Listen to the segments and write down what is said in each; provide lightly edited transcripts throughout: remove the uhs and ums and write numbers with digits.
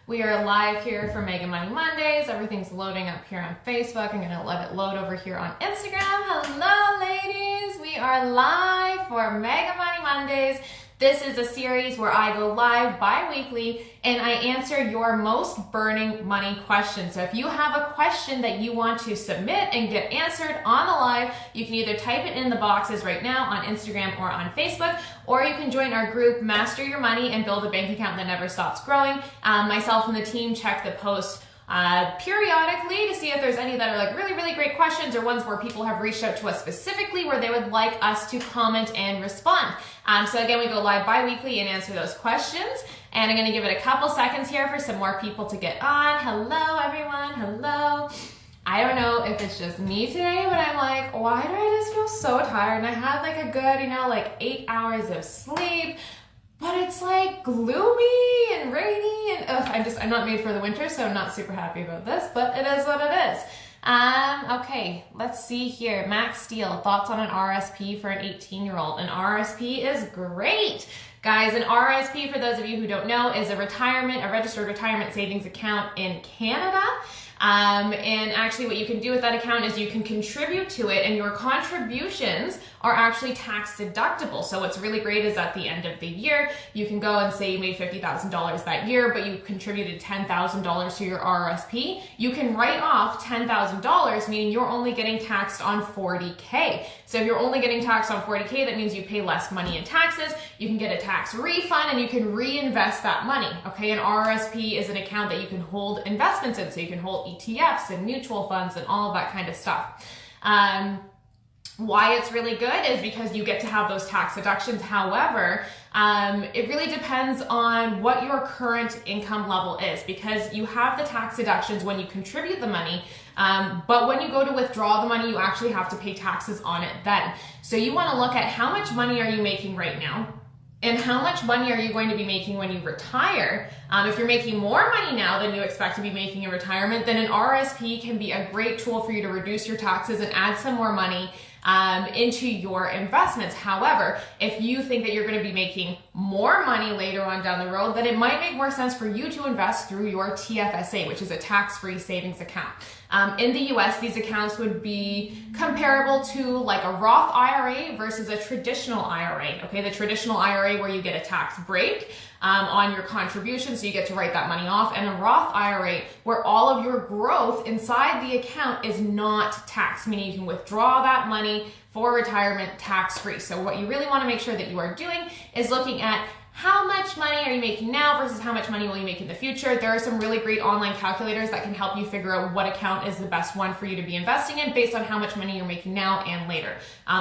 We are live here for Mega Money Mondays. Everything's loading up here on Facebook. I'm gonna let it load over here on Instagram. Hello, ladies. We are live for Mega Money Mondays. This is a series where I go live bi-weekly and I answer your most burning money questions. So if you have a question that you want to submit and get answered on the live, you can either type it in the boxes right now on Instagram or on Facebook, or you can join our group, Master Your Money and Build a Bank Account That Never Stops Growing. Myself and the team check the posts periodically to see if there's any that are like really great questions or ones where people have reached out to us specifically where they would like us to comment and respond. So again, we go live bi-weekly and answer those questions. And I'm going to give it a couple seconds here for some more people to get on. Hello, everyone. Hello. I don't know if it's just me today, but I'm like, why do I just feel so tired? And I had like a good, like 8 hours of sleep. But it's like gloomy and rainy and I'm not made for the winter, so I'm not super happy about this, but it is what it is. Okay, let's see here. Max Steele, thoughts on an RSP for an 18-year-old? An RSP is great. Guys, an RSP, for those of you who don't know, is a registered retirement savings account in Canada. And actually what you can do with that account is you can contribute to it, and your contributions are actually tax deductible. So what's really great is at the end of the year, you can go and say you made $50,000 that year, but you contributed $10,000 to your RSP. You can write off $10,000, meaning you're only getting taxed on $40K. So if you're only getting taxed on $40K, that means you pay less money in taxes. You can get a tax refund and you can reinvest that money. Okay, an RSP is an account that you can hold investments in. So you can hold ETFs and mutual funds and all of that kind of stuff. Why it's really good is because you get to have those tax deductions. However, it really depends on what your current income level is, because you have the tax deductions when you contribute the money, but when you go to withdraw the money, you actually have to pay taxes on it then. So you want to look at how much money are you making right now, and how much money are you going to be making when you retire? If you're making more money now than you expect to be making in retirement, then an RSP can be a great tool for you to reduce your taxes and add some more money into your investments. However, if you think that you're going to be making more money later on down the road, then it might make more sense for you to invest through your TFSA, which is a tax-free savings account. In the US, these accounts would be comparable to like a Roth IRA versus a traditional IRA. Okay, the traditional IRA where you get a tax break on your contributions, so you get to write that money off, and a Roth IRA where all of your growth inside the account is not taxed, meaning you can withdraw that money for retirement tax-free. So what you really want to make sure that you are doing is looking at how much money are you making now versus how much money will you make in the future. There are some really great online calculators that can help you figure out what account is the best one for you to be investing in based on how much money you're making now and later.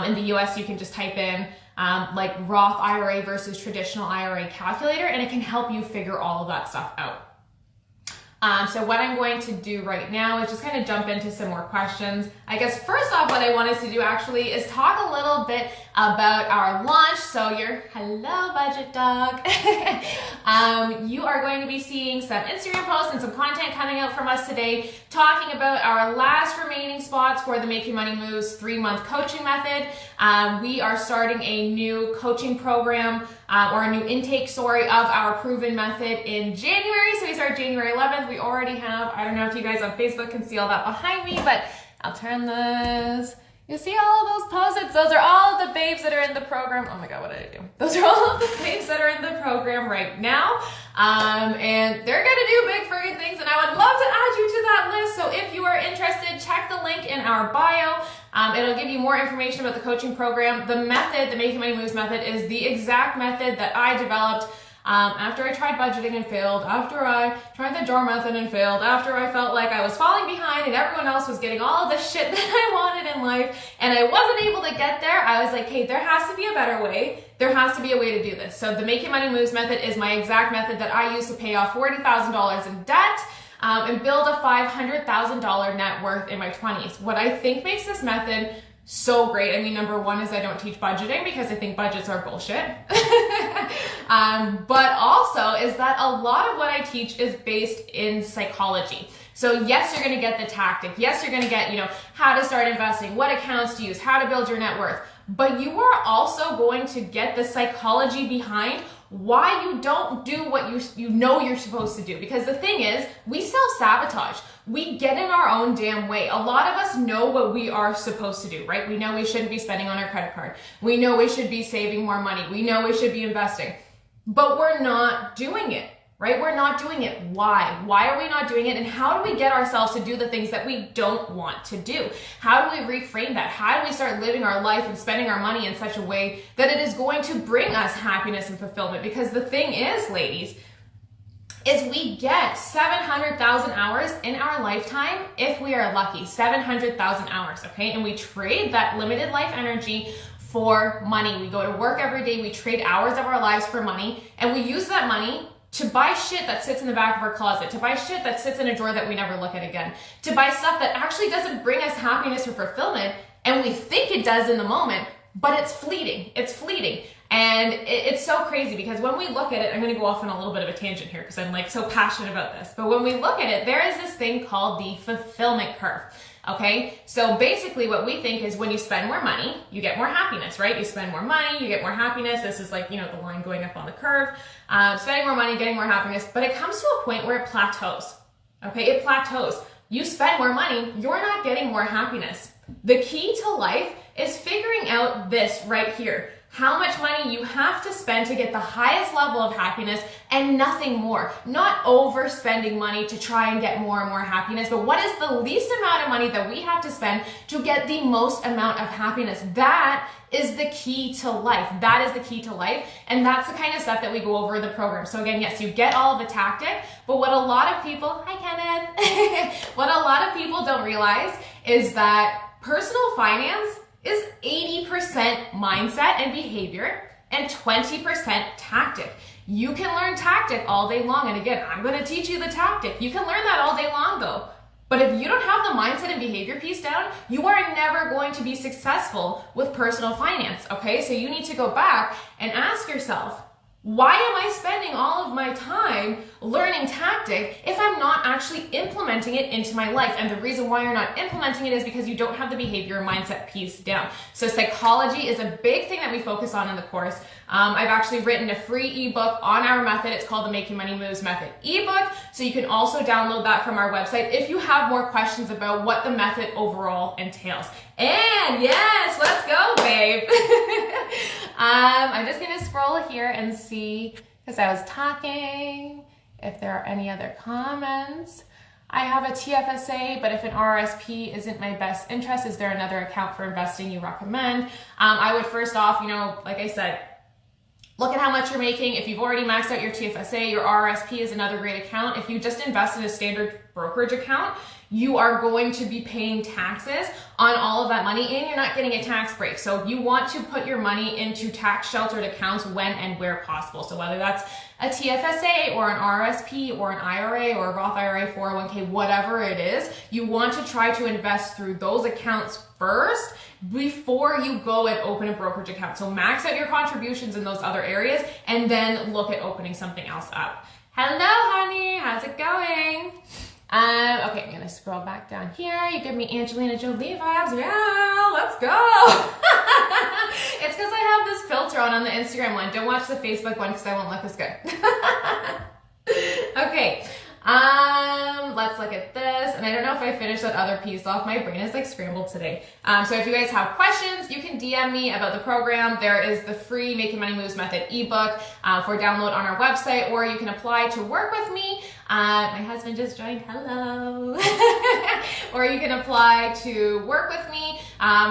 In the US, you can just type in like Roth IRA versus traditional IRA calculator, and it can help you figure all of that stuff out. So what I'm going to do right now is just kind of jump into some more questions. I guess first off, what I wanted to do actually is talk a little bit about our launch. So hello, budget dog. You are going to be seeing some Instagram posts and some content coming out from us today talking about our last remaining spots for the Making Money Moves 3-month coaching method. We are starting a new coaching program or a new intake, of our proven method in January. So we start January 11th. We already have, I don't know if you guys on Facebook can see all that behind me, but I'll turn this. You see all of those post-its? Those are all of the babes that are in the program. Oh my God, what did I do? Those are all of the babes that are in the program right now. And they're gonna do big friggin' things, and I would love to add you to that list. So if you are interested, check the link in our bio. It'll give you more information about the coaching program. The method, the Making Money Moves method, is the exact method that I developed after I tried budgeting and failed, after I tried the drawer method and failed, after I felt like I was falling behind and everyone else was getting all of the shit that I wanted in life and I wasn't able to get there. I was like, hey, there has to be a better way. There has to be a way to do this. So the Making Money Moves method is my exact method that I used to pay off $40,000 in debt and build a $500,000 net worth in my 20s. What I think makes this method so great, I mean, number one is I don't teach budgeting because I think budgets are bullshit. But also is that a lot of what I teach is based in psychology. So yes, you're gonna get the tactic. Yes, you're gonna get, how to start investing, what accounts to use, how to build your net worth. But you are also going to get the psychology behind why you don't do what you know you're supposed to do. Because the thing is, we self-sabotage. We get in our own damn way. A lot of us know what we are supposed to do, right? We know we shouldn't be spending on our credit card. We know we should be saving more money. We know we should be investing, but we're not doing it, right? We're not doing it. Why? Why are we not doing it? And how do we get ourselves to do the things that we don't want to do? How do we reframe that? How do we start living our life and spending our money in such a way that it is going to bring us happiness and fulfillment? Because the thing is, ladies, is we get 700,000 hours in our lifetime if we are lucky. 700,000 hours, okay? And we trade that limited life energy for money. We go to work every day, we trade hours of our lives for money, and we use that money to buy shit that sits in the back of our closet, to buy shit that sits in a drawer that we never look at again, to buy stuff that actually doesn't bring us happiness or fulfillment, and we think it does in the moment, but it's fleeting. It's fleeting. And it's so crazy because when we look at it, I'm going to go off on a little bit of a tangent here because I'm like so passionate about this. But when we look at it, there is this thing called the fulfillment curve. Okay, so basically what we think is when you spend more money, you get more happiness, right? You spend more money, you get more happiness. This is like, you know, the line going up on the curve. Spending more money, getting more happiness, but it comes to a point where it plateaus. Okay, it plateaus. You spend more money, you're not getting more happiness. The key to life is figuring out this right here. How much money you have to spend to get the highest level of happiness and nothing more. Not overspending money to try and get more and more happiness, but what is the least amount of money that we have to spend to get the most amount of happiness? That is the key to life. That is the key to life. And that's the kind of stuff that we go over in the program. So again, yes, you get all of the tactic, but what a lot of people, hi Kenneth, what a lot of people don't realize is that personal finance is 80% mindset and behavior and 20% tactic. You can learn tactic all day long. And again, I'm going to teach you the tactic. You can learn that all day long though. But if you don't have the mindset and behavior piece down, you are never going to be successful with personal finance. Okay, so you need to go back and ask yourself, why am I spending all of my time learning tactic if I'm not actually implementing it into my life? And the reason why you're not implementing it is because you don't have the behavior mindset piece down. So psychology is a big thing that we focus on in the course. I've actually written a free ebook on our method. It's called the Making Money Moves Method ebook. So you can also download that from our website if you have more questions about what the method overall entails. And yes, let's go, babe. I'm just gonna scroll here and see, because I was talking, if there are any other comments. I have a TFSA, but if an RRSP isn't my best interest, is there another account for investing you recommend? I would first off, like I said, look at how much you're making. If you've already maxed out your TFSA, your RRSP is another great account. If you just invest in a standard brokerage account, you are going to be paying taxes on all of that money and you're not getting a tax break. So you want to put your money into tax sheltered accounts when and where possible. So whether that's a TFSA or an RSP or an IRA or a Roth IRA, 401k, whatever it is, you want to try to invest through those accounts first before you go and open a brokerage account. So max out your contributions in those other areas and then look at opening something else up. Hello, honey, how's it going? Okay, I'm gonna scroll back down here. You give me Angelina Jolie vibes. Yeah, let's go. It's because I have this filter on the Instagram one. Don't watch the Facebook one because I won't look as good. Okay, let's look at this. And I don't know if I finished that other piece off. My brain is like scrambled today. So if you guys have questions, you can DM me about the program. There is the free Making Money Moves Method ebook for download on our website, or you can apply to work with me. My husband just joined, hello. Or you can apply to work with me,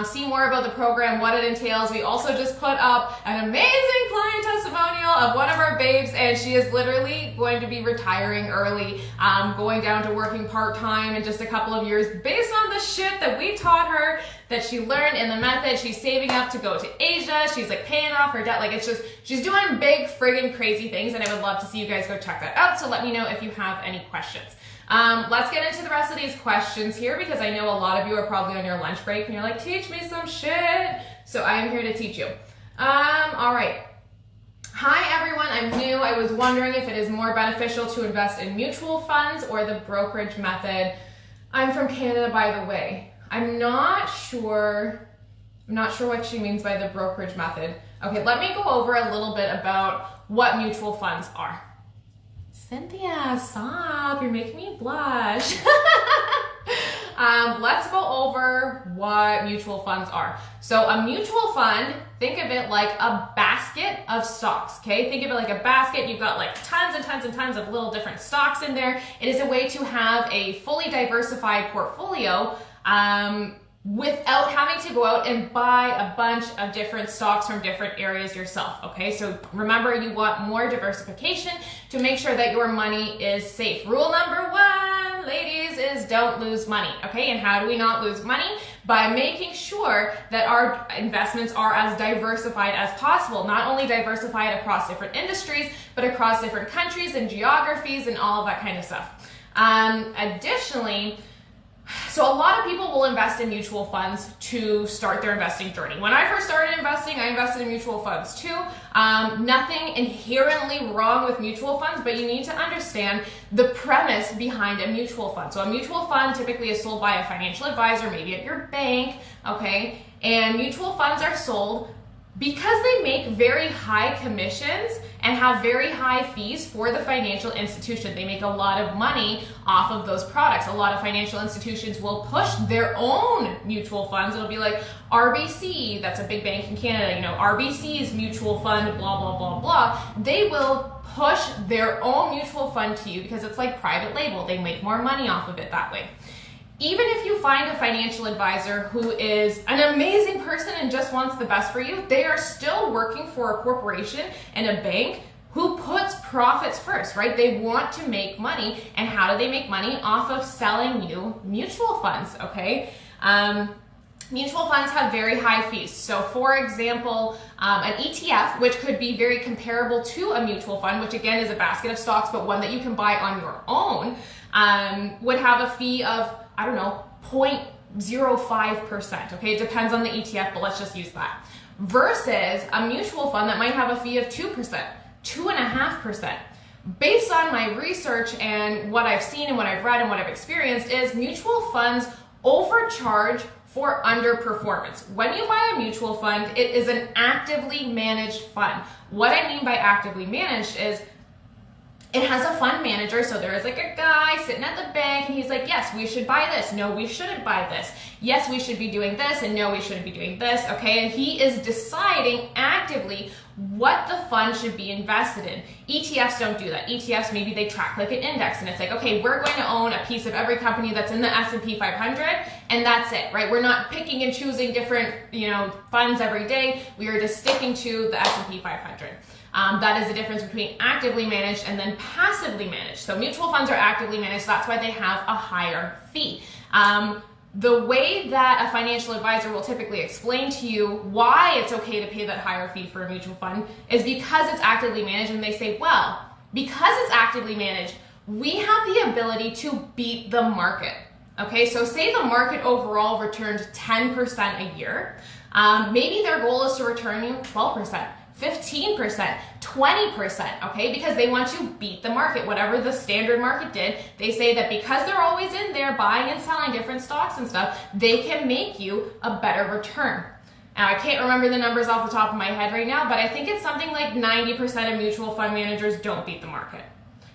see more about the program, what it entails. We also just put up an amazing client testimonial of one of our babes, and she is literally going to be retiring early, going down to working part-time in just a couple of years based on the shit that we taught her, that she learned in the method. She's saving up to go to Asia. She's like paying off her debt. Like it's just, she's doing big friggin' crazy things, and I would love to see you guys go check that out. So let me know if you have any questions. Let's get into the rest of these questions here because I know a lot of you are probably on your lunch break and you're like, teach me some shit. So I am here to teach you. All right. Hi everyone, I'm new. I was wondering if it is more beneficial to invest in mutual funds or the brokerage method. I'm from Canada, by the way. I'm not sure what she means by the brokerage method. Okay, let me go over a little bit about what mutual funds are. Cynthia, stop, you're making me blush. Let's go over what mutual funds are. So a mutual fund, think of it like a basket of stocks, okay? Think of it like a basket. You've got like tons and tons and tons of little different stocks in there. It is a way to have a fully diversified portfolio without having to go out and buy a bunch of different stocks from different areas yourself, okay? So remember, you want more diversification to make sure that your money is safe. Rule number one, ladies, is don't lose money, okay? And how do we not lose money? By making sure that our investments are as diversified as possible. Not only diversified across different industries, but across different countries and geographies and all of that kind of stuff. Additionally, so a lot of people will invest in mutual funds to start their investing journey. When I first started investing, I invested in mutual funds too. Nothing inherently wrong with mutual funds, but you need to understand the premise behind a mutual fund. So a mutual fund typically is sold by a financial advisor, maybe at your bank, okay? And mutual funds are sold because they make very high commissions and have very high fees for the financial institution. They make a lot of money off of those products. A lot of financial institutions will push their own mutual funds. It'll be like RBC, that's a big bank in Canada, you know, RBC's mutual fund, blah, blah, blah, blah. They will push their own mutual fund to you because it's like private label. They make more money off of it that way. Even if you find a financial advisor who is an amazing person and just wants the best for you, they are still working for a corporation and a bank who puts profits first, right? They want to make money. And how do they make money? Off of selling you mutual funds, okay? Mutual funds have very high fees. So for example, an ETF, which could be very comparable to a mutual fund, which again is a basket of stocks, but one that you can buy on your own, would have a fee of, I don't know, 0.05%, okay? It depends on the ETF, but let's just use that. Versus a mutual fund that might have a fee of 2%, 2.5%. Based on my research and what I've seen and what I've read and what I've experienced is mutual funds overcharge for underperformance. When you buy a mutual fund, it is an actively managed fund. What I mean by actively managed is it has a fund manager, so there is like a guy sitting at the bank and he's like, yes, we should buy this. No, we shouldn't buy this. Yes, we should be doing this, and no, we shouldn't be doing this, okay? And he is deciding actively what the fund should be invested in. ETFs don't do that. ETFs, maybe they track like an index and it's like, okay, we're going to own a piece of every company that's in the S&P 500 and that's it, right? We're not picking and choosing different, funds every day. We are just sticking to the S&P 500. That is the difference between actively managed and then passively managed. So mutual funds are actively managed, so that's why they have a higher fee. The way that a financial advisor will typically explain to you why it's okay to pay that higher fee for a mutual fund is because it's actively managed, and they say, well, because it's actively managed, we have the ability to beat the market. Okay, so say the market overall returned 10% a year. Maybe their goal is to return you 12%. 15%, 20%, okay? Because they want to beat the market, whatever the standard market did. They say that because they're always in there buying and selling different stocks and stuff, they can make you a better return. Now, I can't remember the numbers off the top of my head right now, but I think it's something like 90% of mutual fund managers don't beat the market.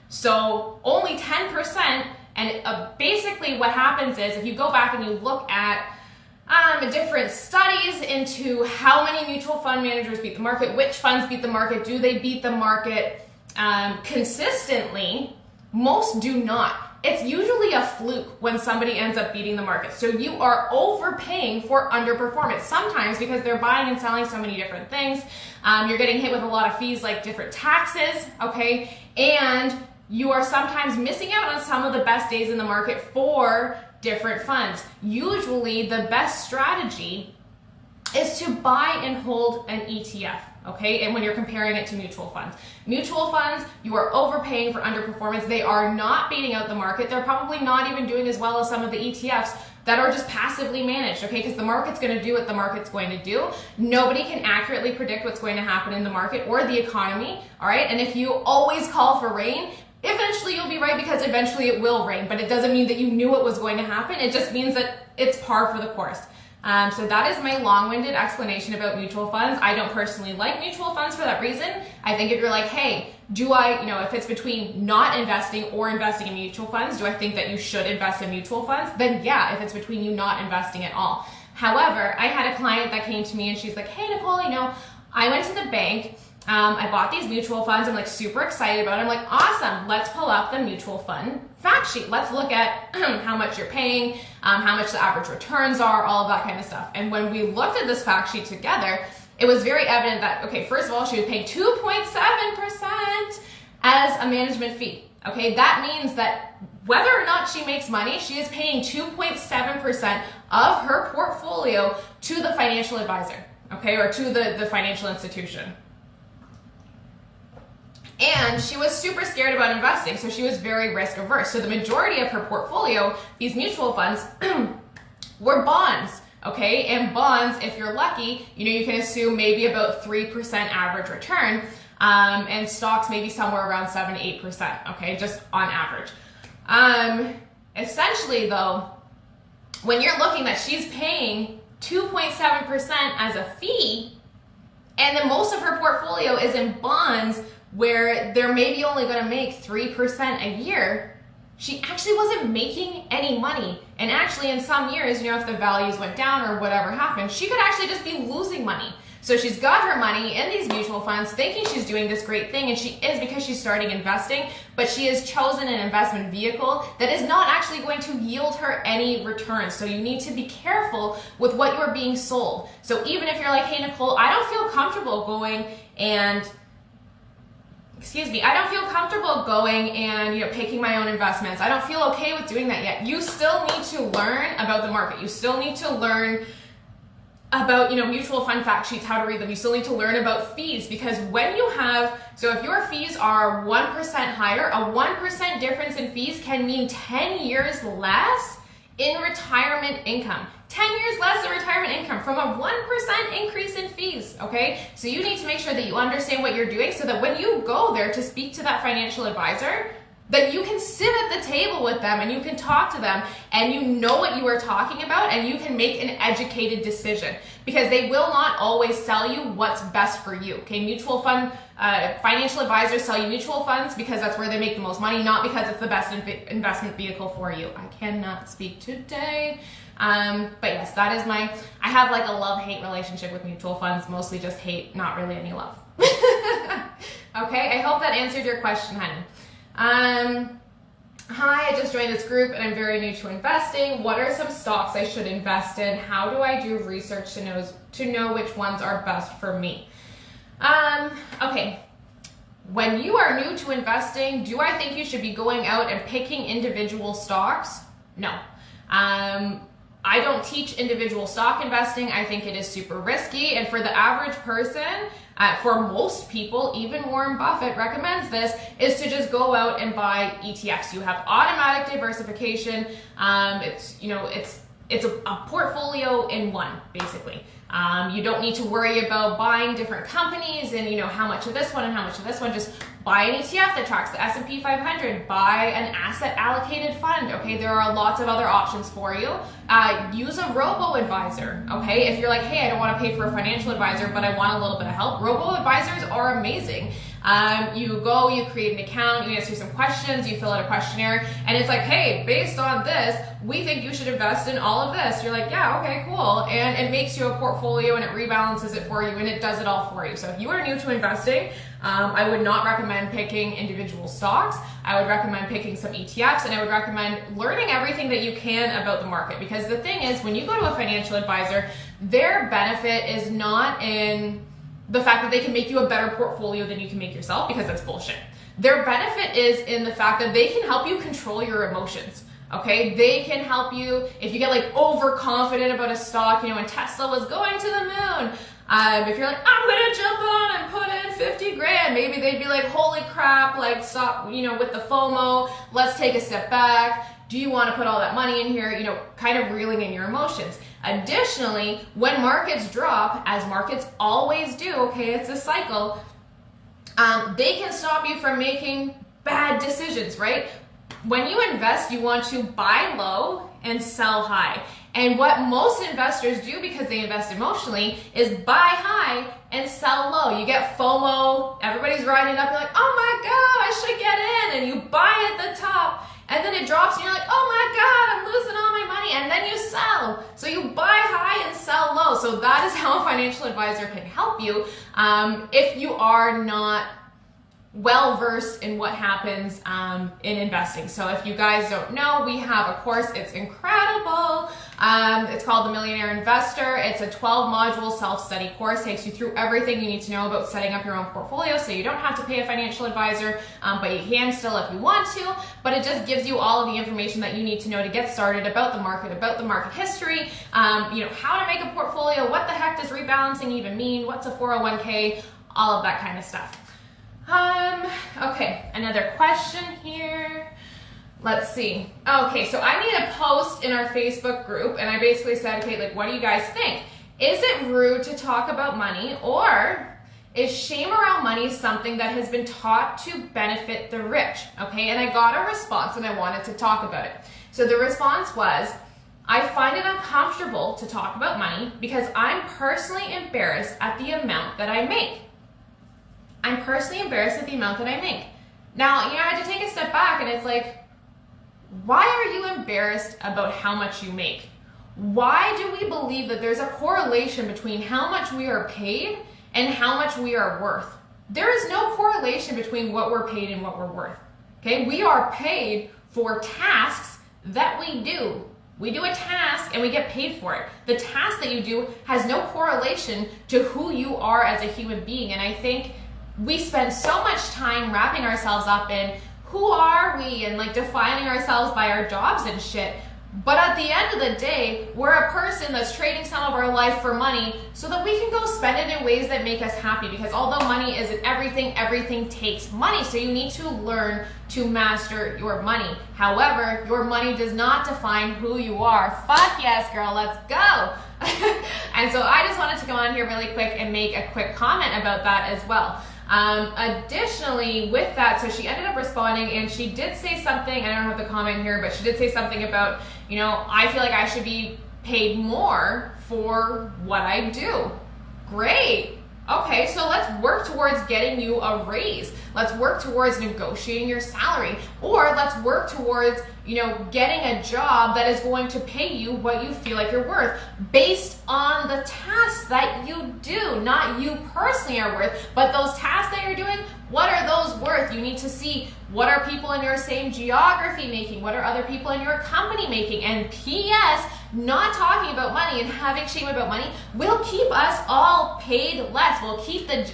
So only 10%, and basically what happens is if you go back and you look at different studies into how many mutual fund managers beat the market, which funds beat the market, do they beat the market consistently? Most do not. It's usually a fluke when somebody ends up beating the market. So you are overpaying for underperformance. Sometimes because they're buying and selling so many different things, you're getting hit with a lot of fees like different taxes, okay? And you are sometimes missing out on some of the best days in the market for different funds. Usually the best strategy is to buy and hold an ETF, okay? And when you're comparing it to mutual funds. Mutual funds, you are overpaying for underperformance. They are not beating out the market. They're probably not even doing as well as some of the ETFs that are just passively managed, okay? Because the market's going to do what the market's going to do. Nobody can accurately predict what's going to happen in the market or the economy, all right? And if you always call for rain, eventually you'll be right because eventually it will rain, but it doesn't mean that you knew it was going to happen. It just means that it's par for the course. So that is my long-winded explanation about mutual funds. I don't personally like mutual funds for that reason. I think if you're like, hey, do I, if it's between not investing or investing in mutual funds, do I think that you should invest in mutual funds? Then yeah, if it's between you not investing at all. However, I had a client that came to me and she's like, hey, Nicole, I went to the bank, I bought these mutual funds, I'm like super excited about it. I'm like, awesome, let's pull up the mutual fund fact sheet. Let's look at how much you're paying, how much the average returns are, all of that kind of stuff. And when we looked at this fact sheet together, it was very evident that, okay, first of all, she was paying 2.7% as a management fee. Okay, that means that whether or not she makes money, she is paying 2.7% of her portfolio to the financial advisor, okay, or to the financial institution. And she was super scared about investing, so she was very risk averse. So the majority of her portfolio, these mutual funds, were bonds, okay? And bonds, if you're lucky, you can assume maybe about 3% average return, and stocks maybe somewhere around 7 to 8%, okay, just on average. Essentially though, when you're looking that she's paying 2.7% as a fee, and then most of her portfolio is in bonds where they're maybe only going to make 3% a year, she actually wasn't making any money. And actually in some years, if the values went down or whatever happened, she could actually just be losing money. So she's got her money in these mutual funds thinking she's doing this great thing, and she is because she's starting investing, but she has chosen an investment vehicle that is not actually going to yield her any returns. So you need to be careful with what you're being sold. So even if you're like, hey Nicole, I don't feel comfortable going and picking my own investments. I don't feel okay with doing that yet. You still need to learn about the market. You still need to learn about, mutual fund fact sheets, how to read them. You still need to learn about fees, because when you have, so if your fees are 1% higher, a 1% difference in fees can mean 10 years less in retirement income. 10 years less in retirement income from a 1% increase in fees, okay? So you need to make sure that you understand what you're doing so that when you go there to speak to that financial advisor, that you can sit at the table with them and you can talk to them and you know what you are talking about and you can make an educated decision, because they will not always sell you what's best for you, okay? Mutual fund, financial advisors sell you mutual funds because that's where they make the most money, not because it's the best investment vehicle for you. I cannot speak today. But yes, that is I have like a love-hate relationship with mutual funds, mostly just hate, not really any love. Okay, I hope that answered your question, honey. Hi, I just joined this group and I'm very new to investing. What are some stocks I should invest in? How do I do research to know which ones are best for me? Okay. When you are new to investing, do I think you should be going out and picking individual stocks? No. I don't teach individual stock investing. I think it is super risky. And for the average person, for most people, even Warren Buffett recommends this, is to just go out and buy ETFs. You have automatic diversification. It's a portfolio in one, basically. You don't need to worry about buying different companies and how much of this one and how much of this one. Just buy an ETF that tracks the S&P 500, buy an asset allocated fund, okay? There are lots of other options for you. Use a robo-advisor, okay? If you're like, hey, I don't want to pay for a financial advisor, but I want a little bit of help, robo-advisors are amazing. You go, you create an account, you answer some questions, you fill out a questionnaire, and it's like, hey, based on this, we think you should invest in all of this. You're like, yeah, okay, cool. And it makes you a portfolio and it rebalances it for you and it does it all for you. So if you are new to investing, I would not recommend picking individual stocks. I would recommend picking some ETFs, and I would recommend learning everything that you can about the market, because the thing is, when you go to a financial advisor, their benefit is not in the fact that they can make you a better portfolio than you can make yourself, because that's bullshit. Their benefit is in the fact that they can help you control your emotions. Okay, they can help you if you get like overconfident about a stock, when Tesla was going to the moon. If you're like, I'm gonna jump on and put in 50 grand, maybe they'd be like, holy crap, like stop, with the FOMO, let's take a step back. Do you want to put all that money in here? Kind of reeling in your emotions. Additionally, when markets drop, as markets always do, okay, it's a cycle, they can stop you from making bad decisions, right? when you invest, you want to buy low and sell high. And what most investors do, because they invest emotionally, is buy high and sell low. You get FOMO, everybody's riding up, you're like, oh my God, I should get in, and you buy at the top, and then it drops and you're like, oh my God, I'm losing all my money, and then you sell. So you buy high and sell low. So that is how a financial advisor can help you if you are not well versed in what happens in investing. So if you guys don't know, we have a course, it's incredible. It's called The Millionaire Investor. It's a 12-module self-study course, takes you through everything you need to know about setting up your own portfolio, so you don't have to pay a financial advisor, but you can still if you want to. But it just gives you all of the information that you need to know to get started about the market history, how to make a portfolio, what the heck does rebalancing even mean, what's a 401k, all of that kind of stuff. Okay, another question here. Let's see. Okay, so I made a post in our Facebook group, and I basically said, okay, like, what do you guys think? Is it rude to talk about money, or is shame around money something that has been taught to benefit the rich? Okay, and I got a response, and I wanted to talk about it. So the response was, I find it uncomfortable to talk about money because I'm personally embarrassed at the amount that I make. I'm personally embarrassed at the amount that I make. Now, I had to take a step back, and it's like, why are you embarrassed about how much you make? Why do we believe that there's a correlation between how much we are paid and how much we are worth? There is no correlation between what we're paid and what we're worth. Okay, we are paid for tasks that we do. We do a task and we get paid for it. The task that you do has no correlation to who you are as a human being. And I think we spend so much time wrapping ourselves up in who are we and like defining ourselves by our jobs and shit. But at the end of the day, we're a person that's trading some of our life for money so that we can go spend it in ways that make us happy. Because although money isn't everything, everything takes money. So you need to learn to master your money. However, your money does not define who you are. Fuck yes, girl, let's go. And so I just wanted to come on here really quick and make a quick comment about that as well. Additionally, with that, so she ended up responding, and she did say something, I don't have the comment here, but she did say something about, I feel like I should be paid more for what I do. Great. Okay, so let's work towards getting you a raise. Let's work towards negotiating your salary, or let's work towards, getting a job that is going to pay you what you feel like you're worth based on the tasks that you do, not you personally are worth, but those tasks that you're doing, what are those worth? You need to see what are people in your same geography making, what are other people in your company making, and P.S., not talking about money and having shame about money will keep us all paid less. Will keep the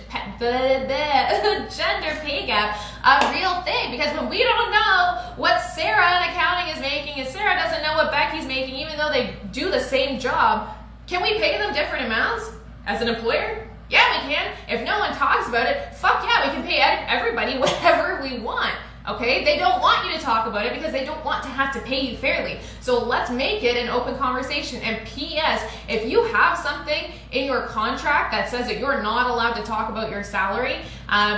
gender pay gap a real thing, because when we don't know what Sarah in accounting is making and Sarah doesn't know what Becky's making, even though they do the same job, can we pay them different amounts as an employer? Yeah, we can. If no one talks about it, fuck yeah, we can pay everybody whatever we want. Okay, they don't want you to talk about it because they don't want to have to pay you fairly. So let's make it an open conversation. And P.S., if you have something in your contract that says that you're not allowed to talk about your salary,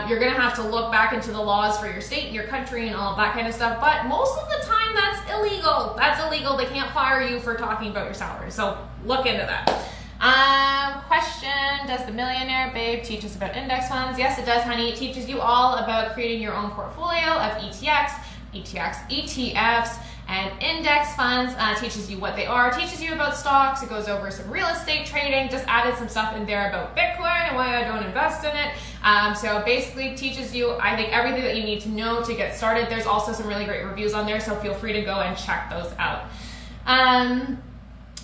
you're going to have to look back into the laws for your state and your country and all of that kind of stuff. But most of the time, that's illegal. That's illegal. They can't fire you for talking about your salary. So look into that. Question, does the Millionaire Babe teach us about index funds? Yes, it does, honey. It teaches you all about creating your own portfolio of ETFs, and index funds. Teaches you what they are, teaches you about stocks. It goes over some real estate trading, just added some stuff in there about Bitcoin and why I don't invest in it. So basically teaches you, I think, everything that you need to know to get started. There's also some really great reviews on there, so feel free to go and check those out.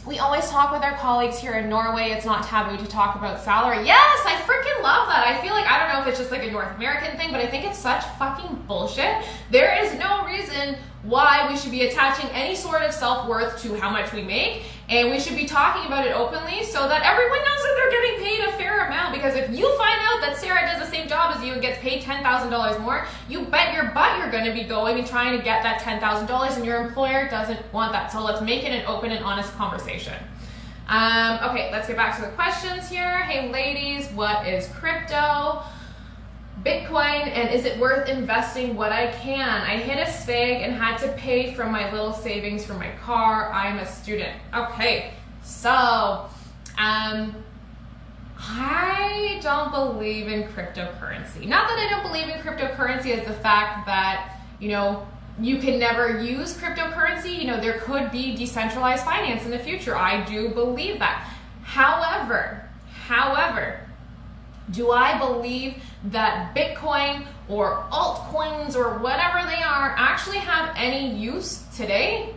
We always talk with our colleagues here in Norway. It's not taboo to talk about salary. Yes, I freaking love that. I feel like, I don't know if it's just like a North American thing, but I think it's such fucking bullshit. There is no reason why we should be attaching any sort of self-worth to how much we make, and we should be talking about it openly so that everyone knows that they're getting paid a fair amount. Because if you find out that Sarah does the same job as you and gets paid $10,000 more, you bet your butt you're going to be going and trying to get that $10,000, and your employer doesn't want that. So let's make it an open and honest conversation. Okay, let's get back to the questions here. Hey ladies, what is crypto? Bitcoin, and is it worth investing what I can? I hit a snag and had to pay from my little savings for my car. I'm a student. Okay, so I don't believe in cryptocurrency. Not that I don't believe in cryptocurrency as the fact that, you know, you can never use cryptocurrency. You know, there could be decentralized finance in the future. I do believe that. However, do I believe that Bitcoin or altcoins or whatever they are actually have any use today?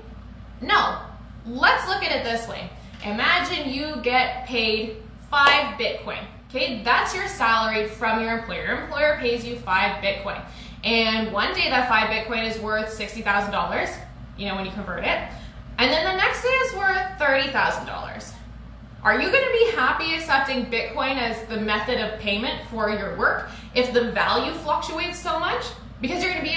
No. Let's look at it this way. Imagine you get paid 5 Bitcoin. Okay, that's your salary from your employer. Your employer pays you 5 Bitcoin. And one day that 5 Bitcoin is worth $60,000, you know, when you convert it. And then the next day is worth $30,000. Are you going to be happy accepting Bitcoin as the method of payment for your work if the value fluctuates so much? Because you're going to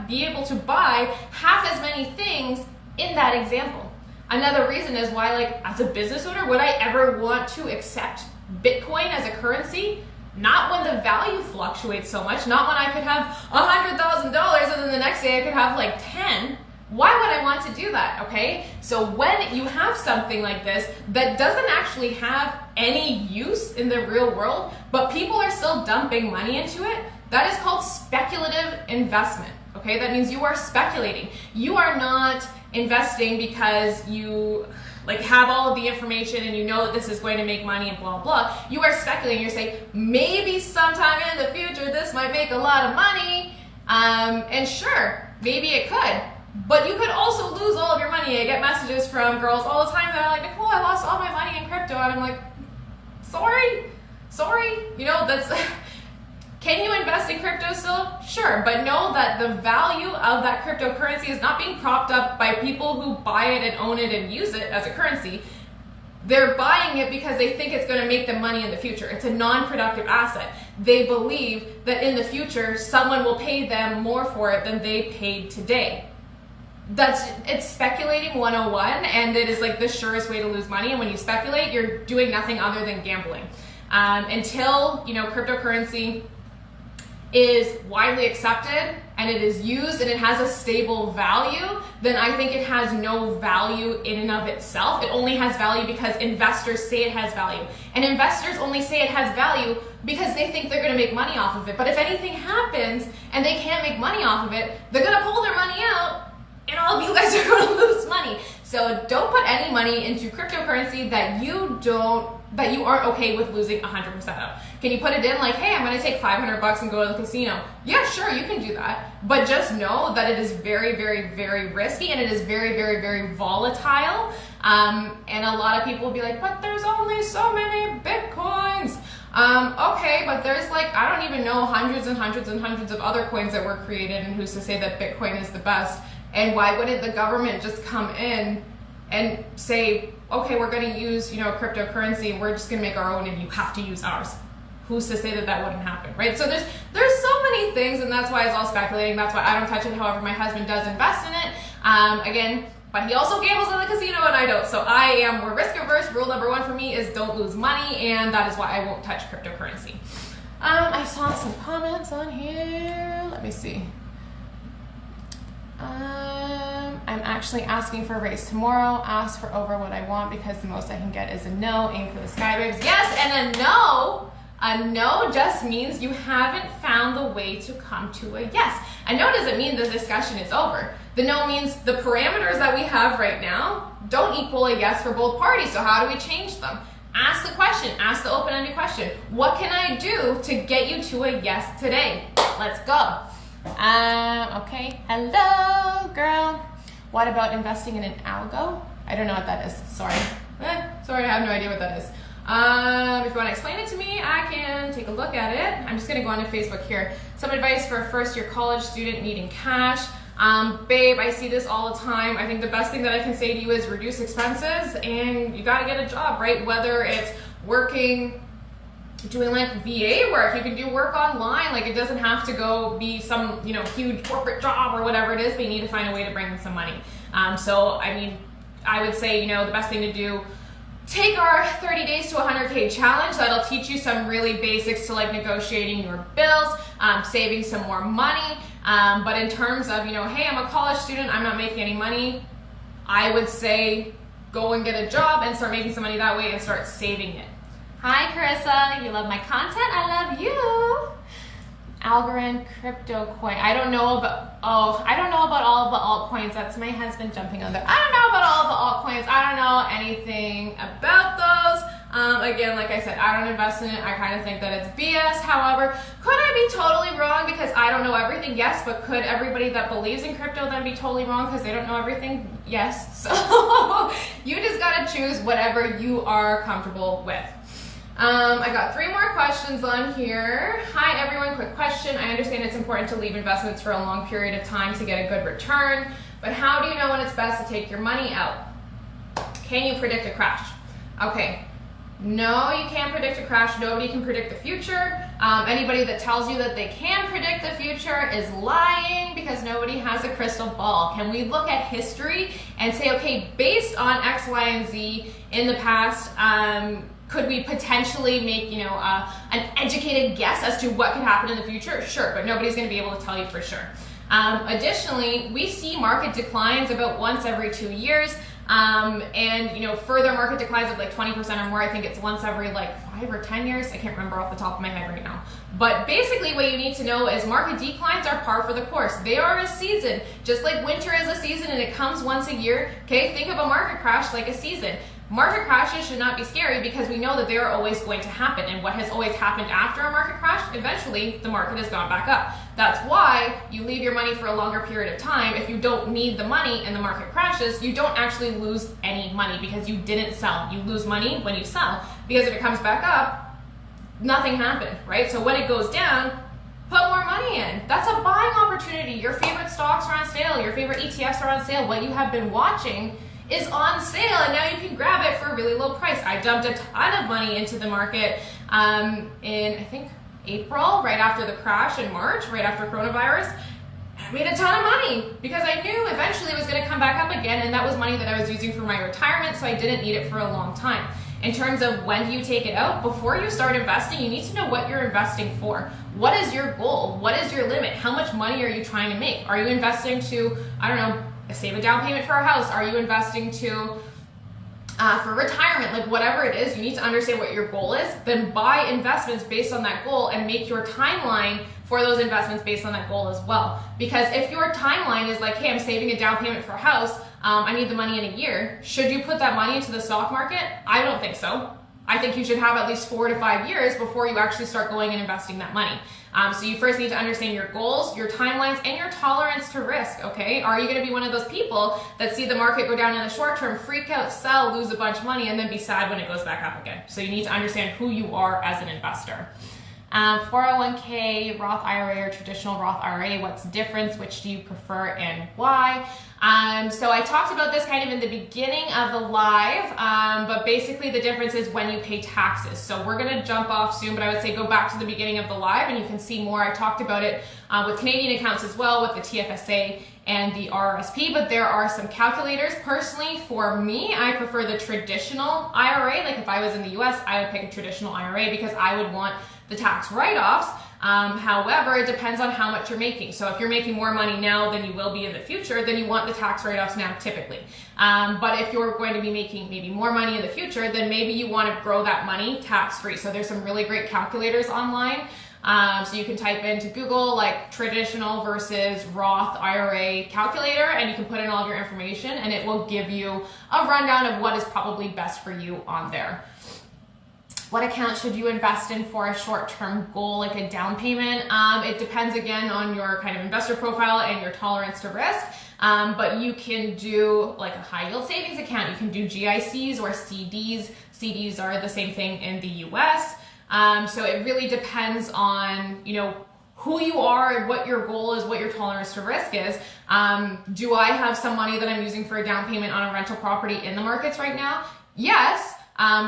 be able to buy half as many things in that example. Another reason is why, like, as a business owner, would I ever want to accept Bitcoin as a currency? Not when the value fluctuates so much, not when I could have $100,000 and then the next day I could have like 10. Why would I want to do that, okay? So when you have something like this that doesn't actually have any use in the real world, but people are still dumping money into it, that is called speculative investment, okay? That means you are speculating. You are not investing because you like have all of the information and you know that this is going to make money and blah, blah. You are speculating. You're saying, maybe sometime in the future this might make a lot of money, and sure, maybe it could. But you could also lose all of your money. I get messages from girls all the time that are like, Nicole, I lost all my money in crypto. And I'm like, sorry. You know, that's, can you invest in crypto still? Sure, but know that the value of that cryptocurrency is not being propped up by people who buy it and own it and use it as a currency. They're buying it because they think it's going to make them money in the future. It's a non-productive asset. They believe that in the future, someone will pay them more for it than they paid today. It's speculating 101, and it is like the surest way to lose money. And when you speculate, you're doing nothing other than gambling. Until, you know, cryptocurrency is widely accepted and it is used and it has a stable value, then I think it has no value in and of itself. It only has value because investors say it has value. And investors only say it has value because they think they're going to make money off of it. But if anything happens and they can't make money off of it, they're going to pull their money out and all of you guys are going to lose money. So don't put any money into cryptocurrency that you aren't okay with losing 100% of. Can you put it in like, hey, I'm going to take $500 and go to the casino? Yeah, sure, you can do that. But just know that it is very, very, very risky and it is very, very, very volatile. And a lot of people will be like, but there's only so many Bitcoins. Okay, but there's like, I don't even know, hundreds and hundreds and hundreds of other coins that were created, and who's to say that Bitcoin is the best? And why wouldn't the government just come in and say, okay, we're going to use, you know, cryptocurrency and we're just going to make our own and you have to use ours? Who's to say that that wouldn't happen, right? So there's so many things, and that's why it's all speculating. That's why I don't touch it. However, my husband does invest in it. Again, but he also gambles in the casino and I don't. So I am more risk averse. Rule number 1 for me is don't lose money, and that is why I won't touch cryptocurrency. I saw some comments on here. Let me see. I'm actually asking for a raise tomorrow. Ask for over what I want because the most I can get is a no. Aim for the sky, babes. Yes, and a no just means you haven't found the way to come to a yes. A no doesn't mean the discussion is over. The no means the parameters that we have right now don't equal a yes for both parties. So how do we change them? Ask the question. Ask the open-ended question. What can I do to get you to a yes today? Let's go. Okay, hello, girl. What about investing in an algo? I don't know what that is, sorry. Sorry, I have no idea what that is. If you want to explain it to me, I can take a look at it. I'm just gonna go onto Facebook here. Some advice for a first-year college student needing cash. Babe, I see this all the time. I think the best thing that I can say to you is reduce expenses, and you gotta get a job, right? Whether it's working, doing like VA work, you can do work online. Like, it doesn't have to go be some, you know, huge corporate job or whatever it is, but you need to find a way to bring in some money. So, I mean, I would say, you know, the best thing to do take our 30 days to 100K challenge. That'll teach you some really basics to like negotiating your bills, saving some more money. But in terms of, hey, I'm a college student, I'm not making any money, I would say go and get a job and start making some money that way and start saving it. Hi, Carissa. You love my content? I love you. Algorand crypto coin. I don't know about all of the altcoins. That's my husband jumping on there. I don't know about all of the altcoins. I don't know anything about those. Again, like I said, I don't invest in it. I kind of think that it's BS. However, could I be totally wrong because I don't know everything? Yes, but could everybody that believes in crypto then be totally wrong because they don't know everything? Yes. So you just gotta choose whatever you are comfortable with. I got 3 more questions on here. Hi everyone, quick question. I understand it's important to leave investments for a long period of time to get a good return, but how do you know when it's best to take your money out? Can you predict a crash? Okay, no, you can't predict a crash. Nobody can predict the future. Anybody that tells you that they can predict the future is lying because nobody has a crystal ball. Can we look at history and say, okay, based on X, Y, and Z in the past, could we potentially make, an educated guess as to what could happen in the future? Sure, but nobody's going to be able to tell you for sure. Additionally, we see market declines about once every 2 years. And further market declines of like 20% or more. I think it's once every like 5 or 10 years. I can't remember off the top of my head right now. But basically what you need to know is market declines are par for the course. They are a season, just like winter is a season and it comes once a year. Okay, think of a market crash like a season. Market crashes should not be scary because we know that they are always going to happen. And what has always happened after a market crash, eventually the market has gone back up. That's why you leave your money for a longer period of time. If you don't need the money and the market crashes, you don't actually lose any money because you didn't sell. You lose money when you sell because if it comes back up, nothing happened, right? So when it goes down, put more money in. That's a buying opportunity. Your favorite stocks are on sale. Your favorite ETFs are on sale. What you have been watching is on sale and now you can grab it for a really low price. I dumped a ton of money into the market in, I think, April, right after the crash in March, right after coronavirus. I made a ton of money because I knew eventually it was going to come back up again and that was money that I was using for my retirement, so I didn't need it for a long time. In terms of when do you take it out, before you start investing, you need to know what you're investing for. What is your goal? What is your limit? How much money are you trying to make? Are you investing to, save a down payment for a house? Are you investing to for retirement? Like whatever it is, you need to understand what your goal is, then buy investments based on that goal and make your timeline for those investments based on that goal as well. Because if your timeline is like, hey, I'm saving a down payment for a house, I need the money in a year, should you put that money into the stock market? I don't think so. I think you should have at least 4 to 5 years before you actually start going and investing that money. So you first need to understand your goals, your timelines, and your tolerance to risk, okay? Are you gonna be one of those people that see the market go down in the short term, freak out, sell, lose a bunch of money, and then be sad when it goes back up again? So you need to understand who you are as an investor. 401k, Roth IRA, or traditional Roth IRA, what's the difference? Which do you prefer and why? So I talked about this kind of in the beginning of the live, but basically the difference is when you pay taxes. So we're gonna jump off soon, but I would say go back to the beginning of the live and you can see more. I talked about it with Canadian accounts as well, with the TFSA and the RRSP, but there are some calculators. Personally, for me, I prefer the traditional IRA. Like if I was in the US, I would pick a traditional IRA because I would want the tax write-offs. However, it depends on how much you're making. So if you're making more money now than you will be in the future, then you want the tax write-offs now typically. But if you're going to be making maybe more money in the future, then maybe you want to grow that money tax-free. So there's some really great calculators online. So you can type into Google like traditional versus Roth IRA calculator and you can put in all of your information and it will give you a rundown of what is probably best for you on there. What account should you invest in for a short-term goal, like a down payment? It depends again on your kind of investor profile and your tolerance to risk. But you can do like a high yield savings account. You can do GICs or CDs. CDs are the same thing in the US. So it really depends on, who you are, what your goal is, what your tolerance to risk is. Do I have some money that I'm using for a down payment on a rental property in the markets right now? Yes.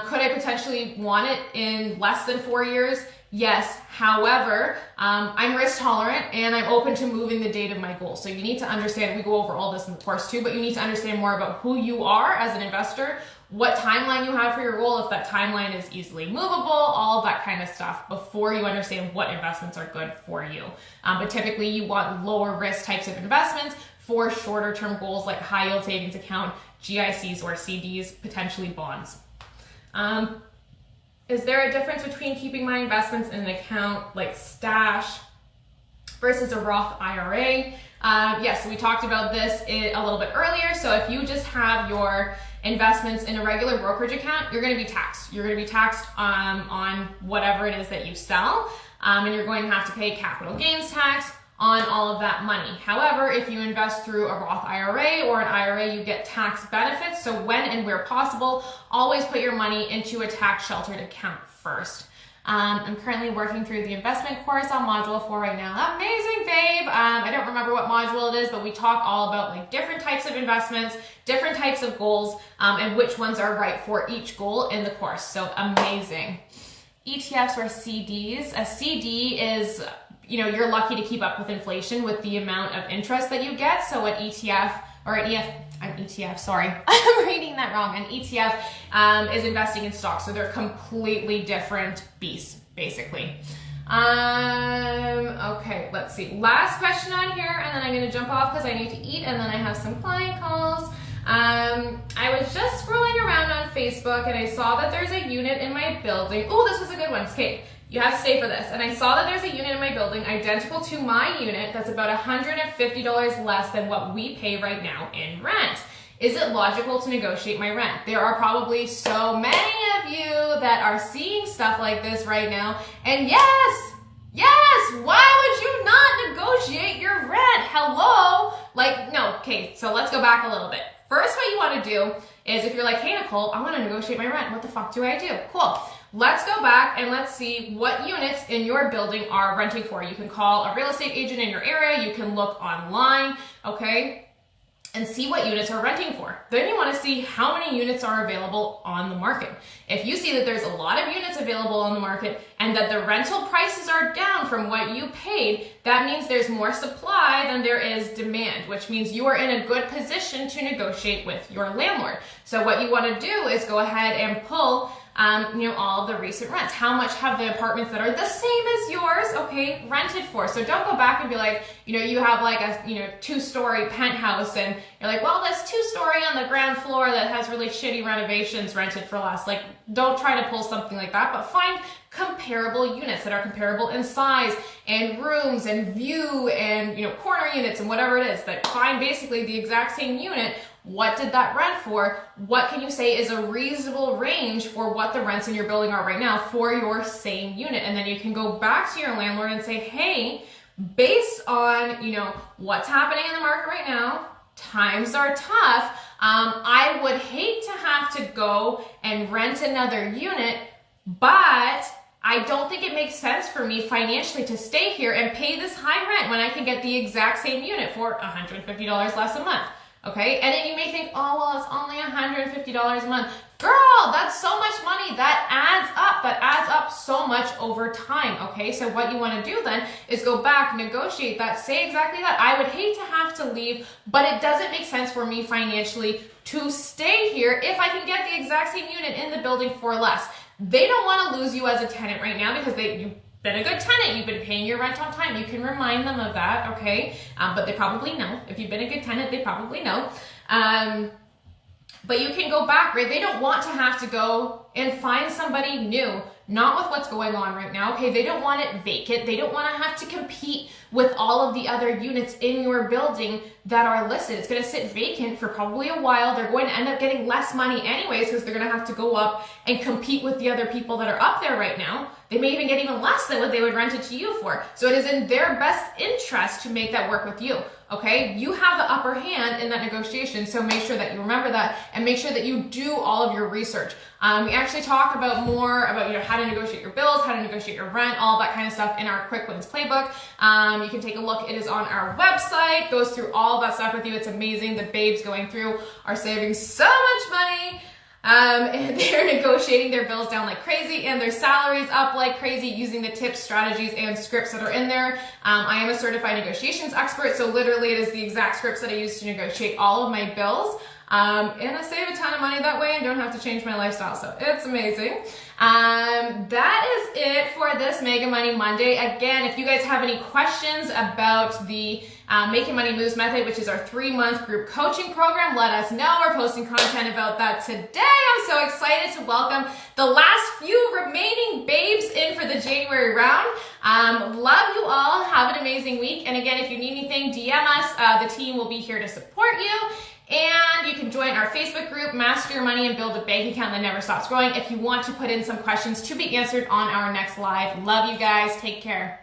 Could I potentially want it in less than 4 years? Yes, however, I'm risk tolerant and I'm open to moving the date of my goal. So you need to understand, we go over all this in the course too, but you need to understand more about who you are as an investor, what timeline you have for your goal, if that timeline is easily movable, all of that kind of stuff before you understand what investments are good for you. But typically you want lower risk types of investments for shorter term goals like high yield savings account, GICs or CDs, potentially bonds. Is there a difference between keeping my investments in an account like Stash versus a Roth IRA? Yes, so we talked about this a little bit earlier. So if you just have your investments in a regular brokerage account, you're going to be taxed. You're going to be taxed on whatever it is that you sell, and you're going to have to pay capital gains tax on all of that money. However, if you invest through a Roth IRA or an IRA, you get tax benefits. So when and where possible, always put your money into a tax sheltered account first. I'm currently working through the investment course on module 4 right now. Amazing, babe. I don't remember what module it is, but we talk all about like different types of investments, different types of goals, and which ones are right for each goal in the course. So amazing. ETFs or CDs. A CD is, you're lucky to keep up with inflation with the amount of interest that you get. So an ETF or an ETF, sorry, I'm reading that wrong. An ETF is investing in stocks. So they're completely different beasts, basically. Okay, let's see. Last question on here, and then I'm gonna jump off because I need to eat, and then I have some client calls. I was just scrolling around on Facebook and I saw that there's a unit in my building. Oh, this was a good one. Okay, you have to stay for this. And I saw that there's a unit in my building identical to my unit that's about $150 less than what we pay right now in rent. Is it logical to negotiate my rent? There are probably so many of you that are seeing stuff like this right now. And yes, why would you not negotiate your rent? Hello? No, okay, so let's go back a little bit. First, what you want to do is if you're like, hey, Nicole, I want to negotiate my rent. What the fuck do I do? Cool. Let's go back and let's see what units in your building are renting for. You can call a real estate agent in your area. You can look online, okay, and see what units are renting for. Then you want to see how many units are available on the market. If you see that there's a lot of units available on the market and that the rental prices are down from what you paid, that means there's more supply than there is demand, which means you are in a good position to negotiate with your landlord. So what you want to do is go ahead and pull all of the recent rents. How much have the apartments that are the same as yours, okay, rented for? So don't go back and be like, you have like a, 2-story penthouse and you're like, well, this 2-story on the ground floor that has really shitty renovations rented for less. Like, don't try to pull something like that, but find comparable units that are comparable in size and rooms and view and, corner units and whatever it is, that find basically the exact same unit. What did that rent for? What can you say is a reasonable range for what the rents in your building are right now for your same unit? And then you can go back to your landlord and say, hey, based on, what's happening in the market right now, times are tough. I would hate to have to go and rent another unit, but I don't think it makes sense for me financially to stay here and pay this high rent when I can get the exact same unit for $150 less a month. Okay, and then you may think, oh, well, it's only $150 a month. Girl, that's so much money. That adds up so much over time, okay? So what you want to do then is go back, negotiate that, say exactly that. I would hate to have to leave, but it doesn't make sense for me financially to stay here if I can get the exact same unit in the building for less. They don't want to lose you as a tenant right now because you've been a good tenant, you've been paying your rent on time. You can remind them of that, okay? But they probably know. If you've been a good tenant, they probably know. But you can go back, right? They don't want to have to go and find somebody new, not with what's going on right now, okay? They don't want it vacant. They don't want to have to compete with all of the other units in your building that are listed. It's going to sit vacant for probably a while. They're going to end up getting less money anyways because they're going to have to go up and compete with the other people that are up there right now. They may even get even less than what they would rent it to you for. So it is in their best interest to make that work with you, okay? You have the upper hand in that negotiation, so make sure that you remember that and make sure that you do all of your research. We actually talk about more about how to negotiate your bills, how to negotiate your rent, all that kind of stuff in our Quick Wins Playbook. You can take a look. It is on our website. Goes through all that stuff with you. It's amazing. The babes going through are saving so much money. And they're negotiating their bills down like crazy and their salaries up like crazy using the tips, strategies, and scripts that are in there. I am a certified negotiations expert, so literally it is the exact scripts that I use to negotiate all of my bills. And I save a ton of money that way and don't have to change my lifestyle, so it's amazing. That is it for this Mega Money Monday. Again, if you guys have any questions about the Making Money Moves method, which is our 3-month group coaching program, let us know. We're posting content about that today. I'm so excited to welcome the last few remaining babes in for the January round. Love you all. Have an amazing week. And again, if you need anything, DM us. The team will be here to support you. And you can join our Facebook group, Master Your Money and Build a Bank Account that never stops growing, if you want to put in some questions to be answered on our next live. Love you guys. Take care.